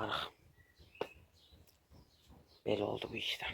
bakarıq. Belə oldu bu işte.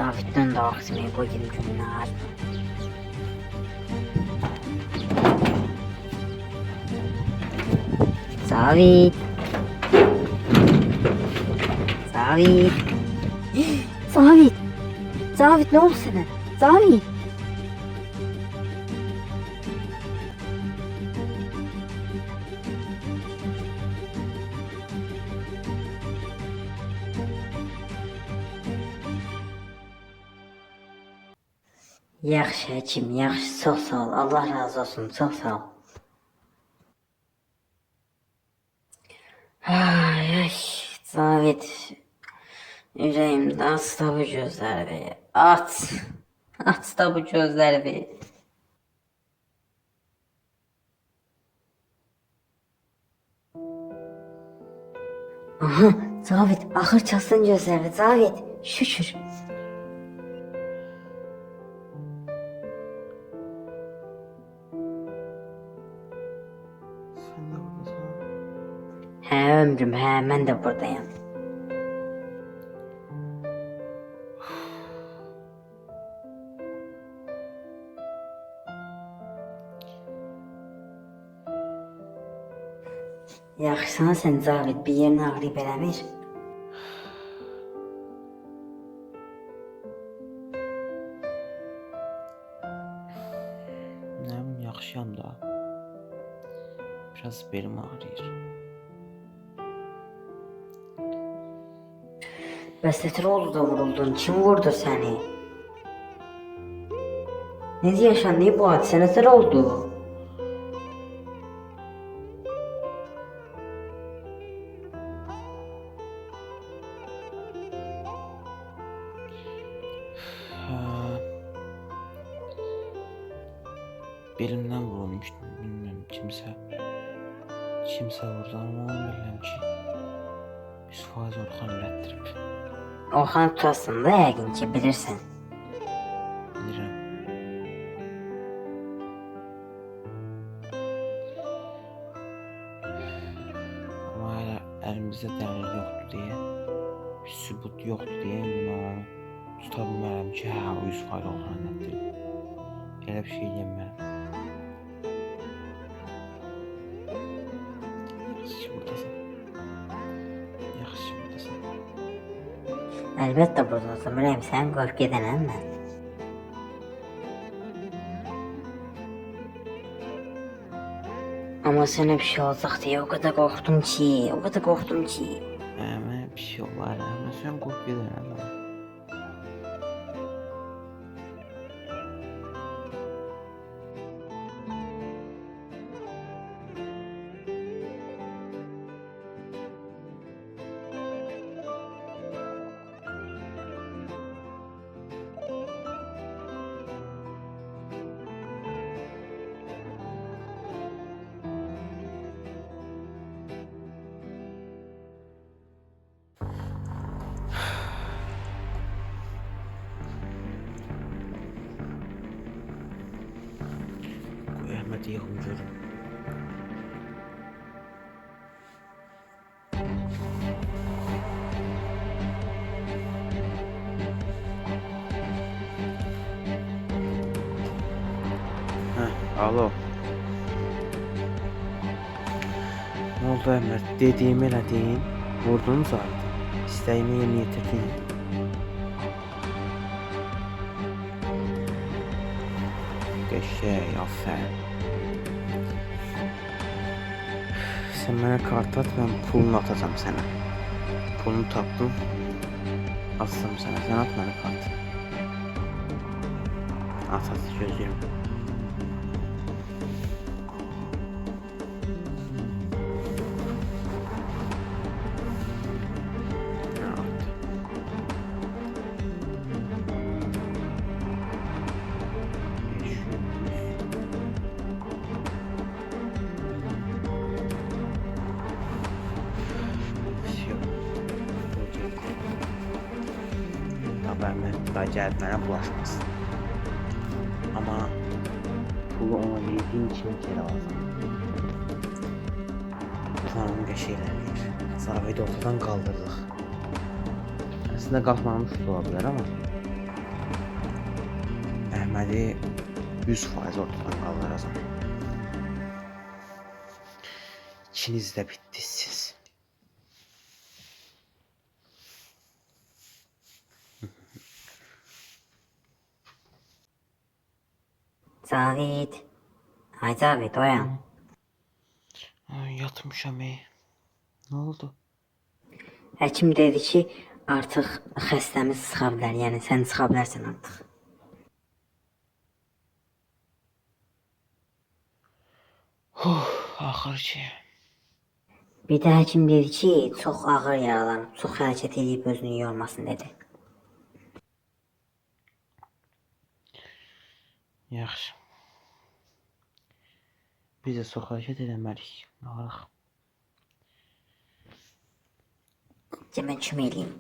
Zabitdən də vaxtımı qoydum günlər. Zabit. Zabit. Zabit. Zabit, ne oldu sana? Zabit. Yaxşı həkim, yaxşı, çox sağ ol. Allah razı olsun, çox sağ ol. Ay, Zabit. Ürəyimdə aç da bu gözləri. Aç. Aç da bu gözləri. Aha, Zabit, axır çalsın gözləri. Zabit, şükür. Hə ömrüm, hə, mən də buradayım. Yaxşısan sən Zabit, bir yerin ağrıyıb eləmir. Nəm, yaxşıyam da. Biraz belim ağrıyır. Bəs nətər oldu da vuruldun? Kim vurdu səni? Necə yaşandı bu hadisə? Nətər oldu? Belimdən vurulmuştum, bilmirəm kimsə vurdu ama onu bilirəm ki 100% Orxan elətdirib. Orxan tutasın da yəqin ki, bilirsən. Bilirəm. Amma hələ əlimizdə dəlil yoxdur deyə, bir sübut yoxdur deyə mən onu tuta bilmərəm ki, hə, o 100% Orxan elətdirib. Elə bir şey deyəmərəm. Əlbəttə burada oturmuram, sən qorx gedənəm mən. Amma sənə bir şey olacaq deyə o qədər qorxdum ki. Mənə bir şey olar, amma sən qorx gedənəm mən. Hadi yavrum görüm. Alo. Ne oldu Ömer? Dediğimi elədin. Vurdun zaten. İstəyimi yerinə yetirdin. Qəşəng, aferin. Sen mənə kart at, mən pulunu atacağım sənə. Pulunu tapdım. Atsam sənə. Sən at mənə kart. At, gözləyirəm. Haberler acayip bana bulaşmaz. Ama pulu ona verdiğim için geri aldım. Planım geçeylerdir. Sarayı ortadan kaldırdık. Aslında kalkmamış da olabilir ama Ahmet'i 100% ortadan kaldıracağım. İçiniz de bitti siz. Cavid. Ay Cavid oyan. Ay, yatmışam ey. Ne oldu? Həkim dedi ki, artıq xəstəmiz çıxa bilər, yəni sən çıxa bilərsən artıq. Axır ki. Bir də həkim dedi ki, çox ağır yaralanıb, çox hərəkət edib özünü yormasın dedi. Yaxşı. Biz də çox hərəkət edəmərik. Nə olaq? Mən kömək eləyim.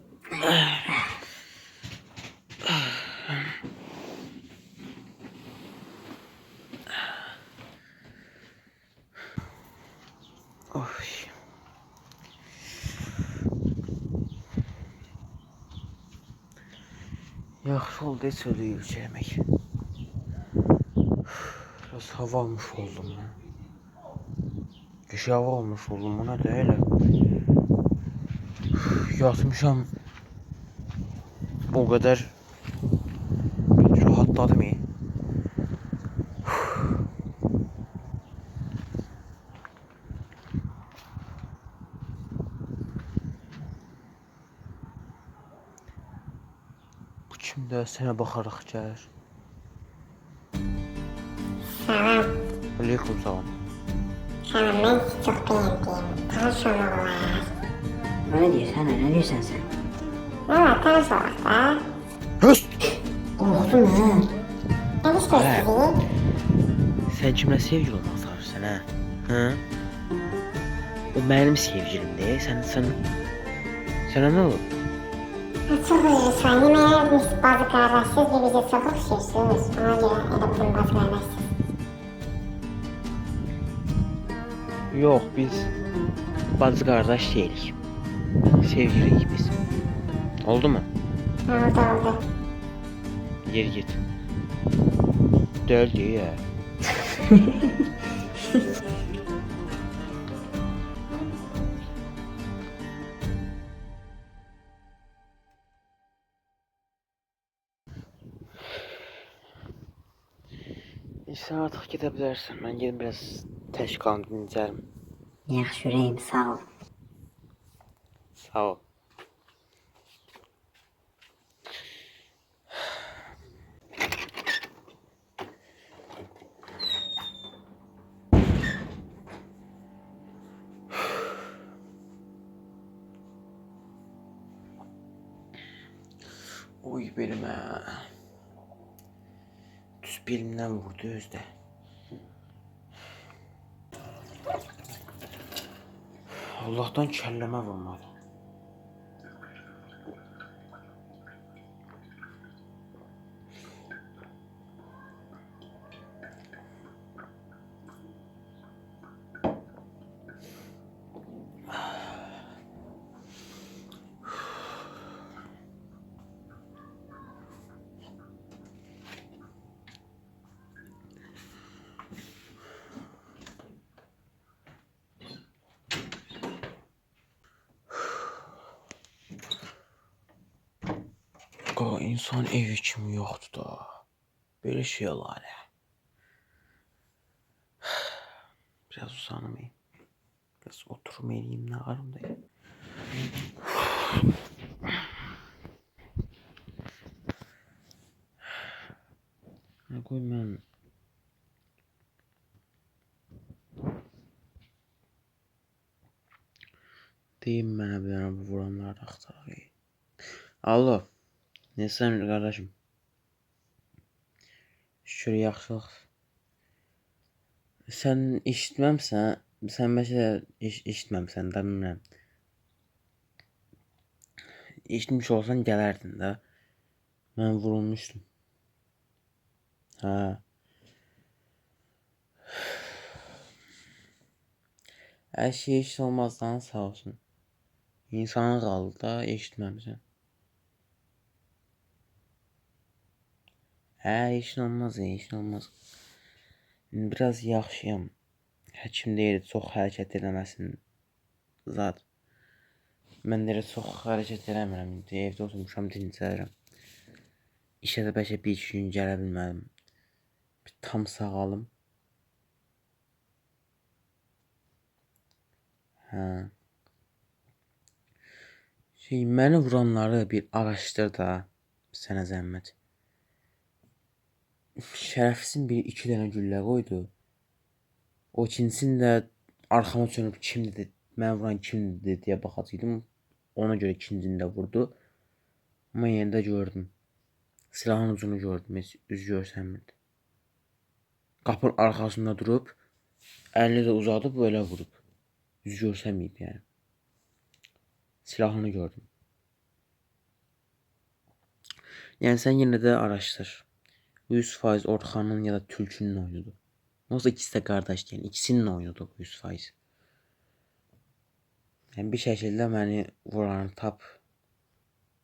Oy. Yaxşı oldu heç öyle yürüyeceğimek. Biraz hava almış oldum ya. Kış hava almış oldum, ona da öyle. Yatmışam. O kadar rahatladım ya. Bu kimdə sənə baxaraq gəlir. Salam. Aleyküm salam. Salam, mən sizi çox bəyəndim. Tanış olmaq olar. Nə deyirsən, nə deyirsən sən? Nə var, tanış olaq da? Höst! Qorxdun hə? Nə istəyirsiniz? Sen kimlə sevgili olmaq istəyirsən hə? Hı? O mənim sevgilimdir. Sənə nə olub? Çox üzrəsiniz. Mənə biz bazı qardaşsız və bizə çox oxşayırsınız. Ona görə elə bizim bazı qardaşsız. Yox, biz bacı qardaş deyilik. Sevgiliyik biz. Oldu mu? Oldu. Yer git. Deyil ya. Sen artık gidebilirsin. Ben gelin biraz təşkilatını dinleyeceğim. Yaxşı ürəyim, sağ ol. Sağ ol. Oy belimə. Düz belimdən vurdu özdə. Allah'tan kəlləmə vurmadı. insan evi kimi yoxdur da. Böyle şey olar ya. Biraz uzanmayayım. Biraz oturum eləyim, ne varım da. Qoy mən deyim mənə bir dənə bu vuranları axtaraq. Alo. Nesən qardaşım? Şükür yaxşılıq. Sən eşitməmsən, sən bəlkə eşitməmsən də bilmirəm. Eşitmiş olsan gələrdin də. Mən vurulmuşdum. Hə. Hər şey eşit olmazdan sağ olsun. İnsanın qaldı da eşitməmsən. Hə, eşit olmaz, eşit olmaz. Biraz yaxşıyam. Həkim deyir, çox hərəkət eləməsin. Zat. Mən də çox hərəkət eləmirəm. Evdə oturmuşam, dincəlirəm. İşə də bəlkə bir iki gün gələ bilmədim. Bir tam sağalım. Hə. Məni vuranları bir araşdır da. Sənə zəhmət. Şərəfsin bir iki dənə güllə qoydu. O ikincisini də arxama çönüb kimdir, mən vuran kimdir deyə baxacaqdım. Ona görə ikincini də vurdu. Amma yenə də gördüm. Silahın ucunu gördüm, heç üz görsənmirdi. Qapının arxasında durub, əlini də uzadıb böyle vurub. Üz görsənməyib yəni. Silahını gördüm. Yəni sən yenə də araşdır. 100% Orxanın ya da Tülkünün oyunudur. Yoksa ikisi de kardeş yani. İkisinin oyunudur bu 100%. Yani bir şekilde beni vuranı tap.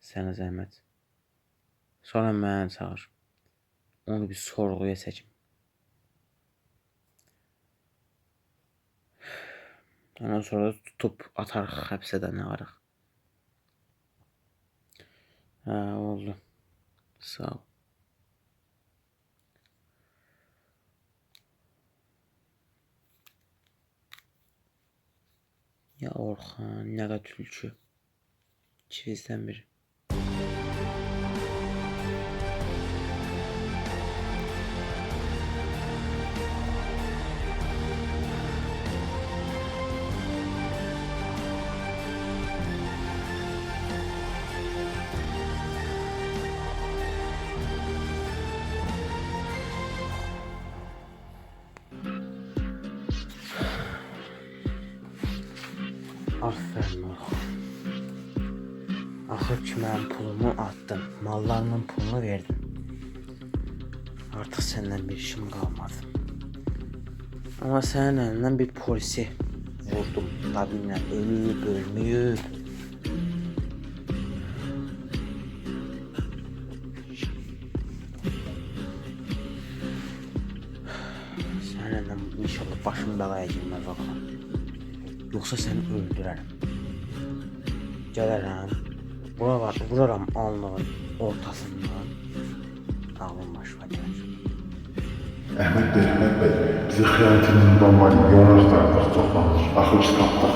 Sənə zəhmət. Sonra məni çağır. Onu bir sorğuya çəkim. Ondan sonra tutup atarıq həbsədə nə varıq. Hə, oldu. Sağ ol. Ya Orxan, ya da Tülkü. İkimizdən biri. Aferin Orxan. Axır ki mənim pulumu attın, mallarımın pulunu verdin. Artıq səndən bir işim qalmadı. Amma sənin əlindən bir polisi vurdum. Dabinlə ölüb, ölməyib. Sənin əlindən inşallah başım bəlaya girməz Orxan. Yoxsa səni öldürərəm. Gələrəm, vuraram alnının ortasından. Ağlım başıma gəlir. Əhməd bəy, bizə xəyanətin var, yolunu axtarırıq çoxdandır. Axır ki tapdıq.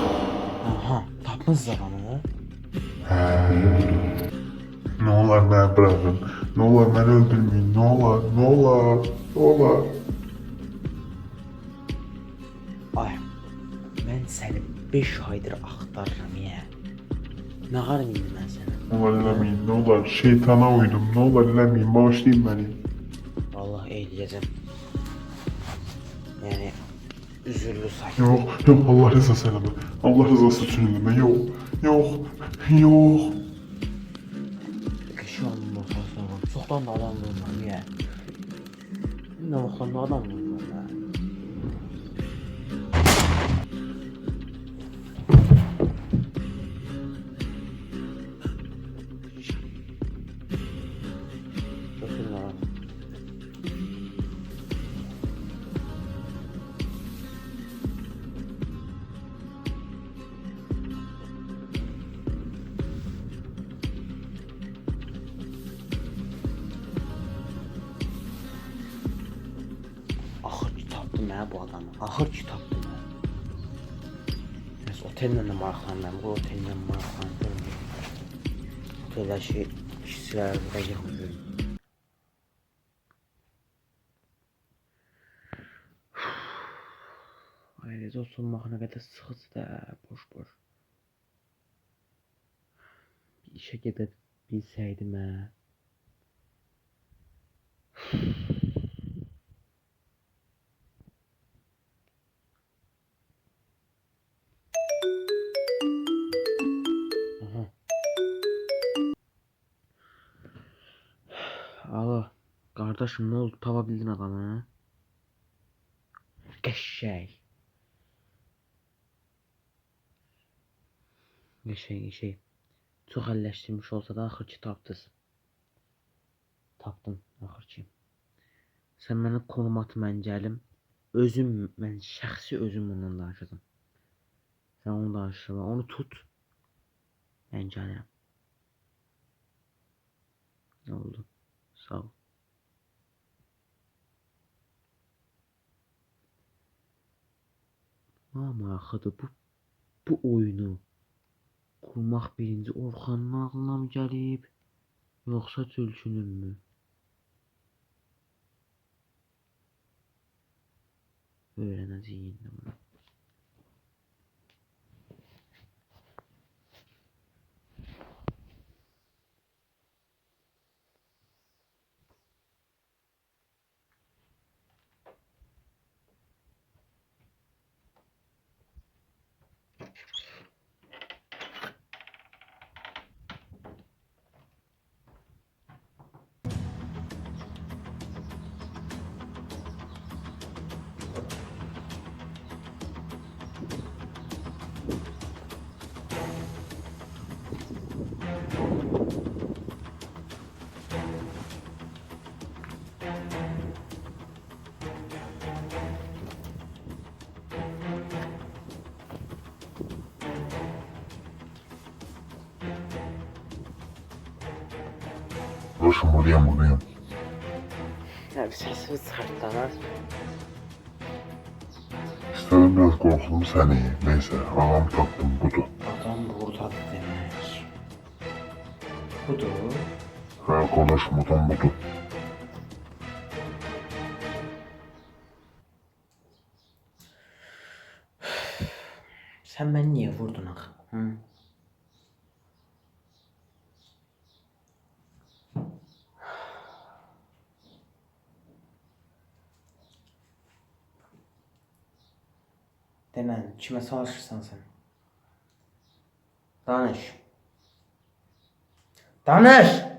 Aha, tapmız zamanı. Hə, budur. Nə olar məni bırakın, nə olar məni öldürməyin, nə olar, nə olar, nə olar. Ay, mən səni 5 aydır axtarıram ya. Nə qarım indi mən sənə? Nə olar eləməyin, nə olar, şeytana uydum, nə olar eləməyin, bağışlayın məni. Vallahi eyləyəcəm. Yəni, üzürlü sakin. Yox, yox, Allah rızası eləmə, Allah rızası üçün eləmə, yox, yox, yox. Kişi anlamı olsa çoxdan da adam vurmam ya. Ne vaxtdan da adam vurmam ya. Götürün adam. ha bu adamı. Axır ki tapdım ha. Bəs otellə də maraqlanıram. Bu otellə maraqlanıram. Oteldəki işçiləri də yığmıyorum. Ayrıca oturmaq nə qədər sıxıcı da, boş. Bir işə gedə bilsəydim hə. Aha. Alo, qardaşım nə oldu? Tapa bildin adamı? Qəşəng. Qəşəng. Çox əlləşdirmiş olsa da axır ki tapdınız. Tapdın axır ki. Sən mənə konum at, mən gəlim. Mən şəxsi özüm bundan danışacağım. Sən onu danışırsan, onu tut. Mən gəlirəm. Nə oldu? Sağ ol. Ama axıdır bu oyunu qurmaq birinci Orxanın ağlına mı gəlib, yoxsa Tülkünün mü? Öyrənəcəyik indi bunu. Başım buradayım. Ya bir sesimi çıxart lan. İstedim biraz korktum seni. Neyse ağam taktım budur. Adam buradadır demək. Budur. Ha konuşmadan budur. Sən məni niyə vurdun axı? Hı? Demən, kimə savaşırsan sən? Danış. Danış!